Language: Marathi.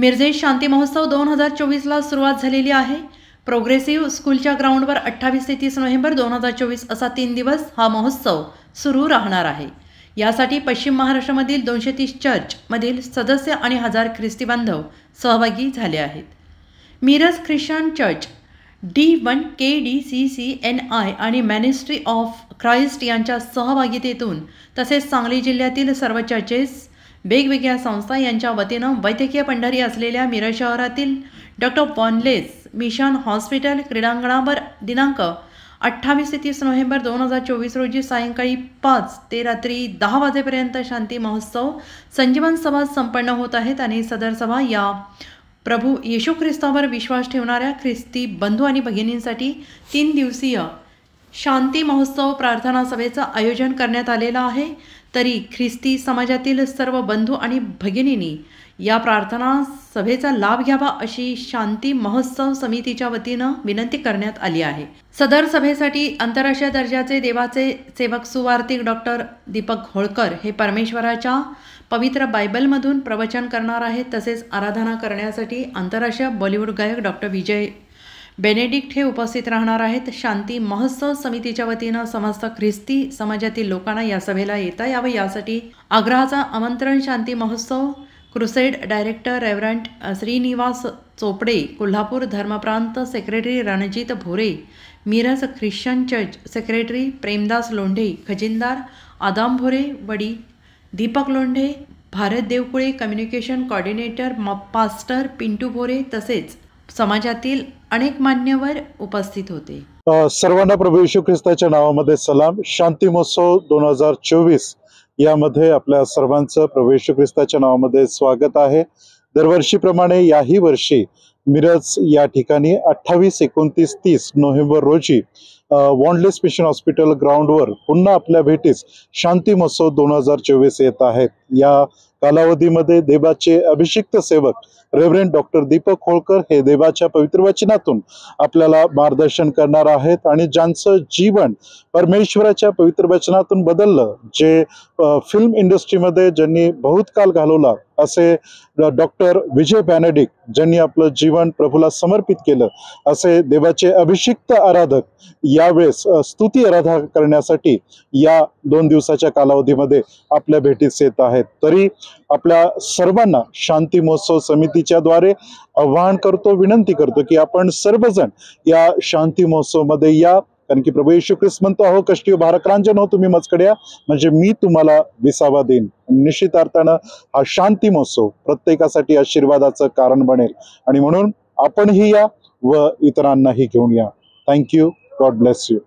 मिरजेत शांती महोत्सव 2024ला सुरुवात झालेली आहे। प्रोग्रेसिव्ह स्कूलच्या ग्राउंडवर 28 ते 30 नोव्हेंबर 2024 असा 3 दिवस हा महोत्सव सुरू राहणार आहे। यासाठी पश्चिम महाराष्ट्रामधील 230 चर्चमधील सदस्य आणि हजार ख्रिस्ती बांधव सहभागी झाले आहेत। Miraj Christian church D1 KDCCNI आणि मिनिस्ट्री ऑफ ख्राइस्ट यांच्या सहभागितेतून तसेच सांगली जिल्ह्यातील सर्व चर्चेस वेगवेगळ्या संस्था यांच्या वतीनं वैद्यकीय पंढरी असलेल्या मिरज शहरातील डॉक्टर बॉनलेस मिशन हॉस्पिटल क्रीडांगणावर दिनांक 28 ते 30 नोव्हेंबर 2024 रोजी सायंकाळी 5 ते रात्री 10 वाजेपर्यंत शांती महोत्सव संजीवन सभा संपन्न होत आहेत आणि सदर सभा या प्रभू येशू ख्रिस्तावर विश्वास ठेवणाऱ्या ख्रिस्ती बंधू आणि भगिनींसाठी 3 दिवसीय शांती महोत्सव प्रार्थना सभेचं आयोजन करण्यात आलेलं आहे। तरी ख्रिस्ती समाजातील सर्व बंधू आणि भगिनींनी या प्रार्थना सभेचा लाभ घ्यावा अशी शांती महोत्सव समितीच्या वतीनं विनंती करण्यात आली आहे। सदर सभेसाठी आंतरराष्ट्रीय दर्जाचे देवाचे सेवक सुवार्तिक डॉक्टर दीपक होळकर हे परमेश्वराच्या पवित्र बायबलमधून प्रवचन करणार आहेत। तसेच आराधना करण्यासाठी आंतरराष्ट्रीय बॉलिवूड गायक डॉक्टर विजय बेनेडिक्ट हे उपस्थित राहणार आहेत। शांती महोत्सव समितीच्या वतीनं समस्त ख्रिस्ती समाजातील लोकांना या सभेला येता यावं यासाठी आग्रहाचा आमंत्रण शांती महोत्सव crusade director reverend Shrinivas Chopde, Kolhapur धर्मप्रांत secretary Ranjit Bhore, Miraj Christian church secretary Premdas Londhe, खजिनदार आदाम भोरे वडी, Deepak Londhe, Bharat Devkule communication coordinator pastor Pintu Bhore तसेच समाजातील अनेक मान्यवर उपस्थित होते। सर्वांना प्रभू येशू ख्रिस्ताच्या नावामध्ये सलाम। शांती महोत्सव 2024 यामध्ये आपल्या सर्वांचं प्रभू येशू ख्रिस्ताच्या नावामध्ये स्वागत आहे। दरवर्षीप्रमाणे याही वर्षी मिरज या ठिकाणी 28, 29, 30 नोव्हेंबर रोजी वॉन्डलेस मिशन हॉस्पिटल ग्राउंडवर पुन्हा आपल्या भेटीस शांती महोत्सव 2024 येत आहेत। या कालावधीमध्ये देवाचे अभिषिक्त सेवक रेव्हरंट डॉक्टर दीपक होळकर हे देवाच्या पवित्र वचनातून आपल्याला मार्गदर्शन करणार आहेत आणि ज्यांचं जीवन परमेश्वराच्या पवित्र वचनातून बदललं, जे फिल्म इंडस्ट्रीमध्ये ज्यांनी बहुत काल घालवला असे डॉक्टर विजय बेनेडिक्ट ज्यांनी आपलं जीवन प्रभूला समर्पित केलं, असे देवाचे अभिषिक्त आराधक यावेळेस स्तुती आराधना करण्यासाठी या 2 दिवसाच्या कालावधीमध्ये आपल्या भेटीस येत आहेत। तरी आपल्या सर्वांना शांती महोत्सव समितीच्या द्वारे आवाहन करतो, विनंती करतो की आपण सर्वजण या शांती महोत्सव मध्ये या, कारण की प्रभू येशू ख्रिस्त म्हणतो, अहो कष्टी भाराक्रांजन हो तुम्ही मजकडे या, म्हणजे मी तुम्हाला विसावा देईन। निश्चित अर्थानं हा शांती महोत्सव प्रत्येकासाठी आशीर्वादाचं कारण बनेल आणि म्हणून आपणही या व इतरांनाही घेऊन या। Thank you, God bless you.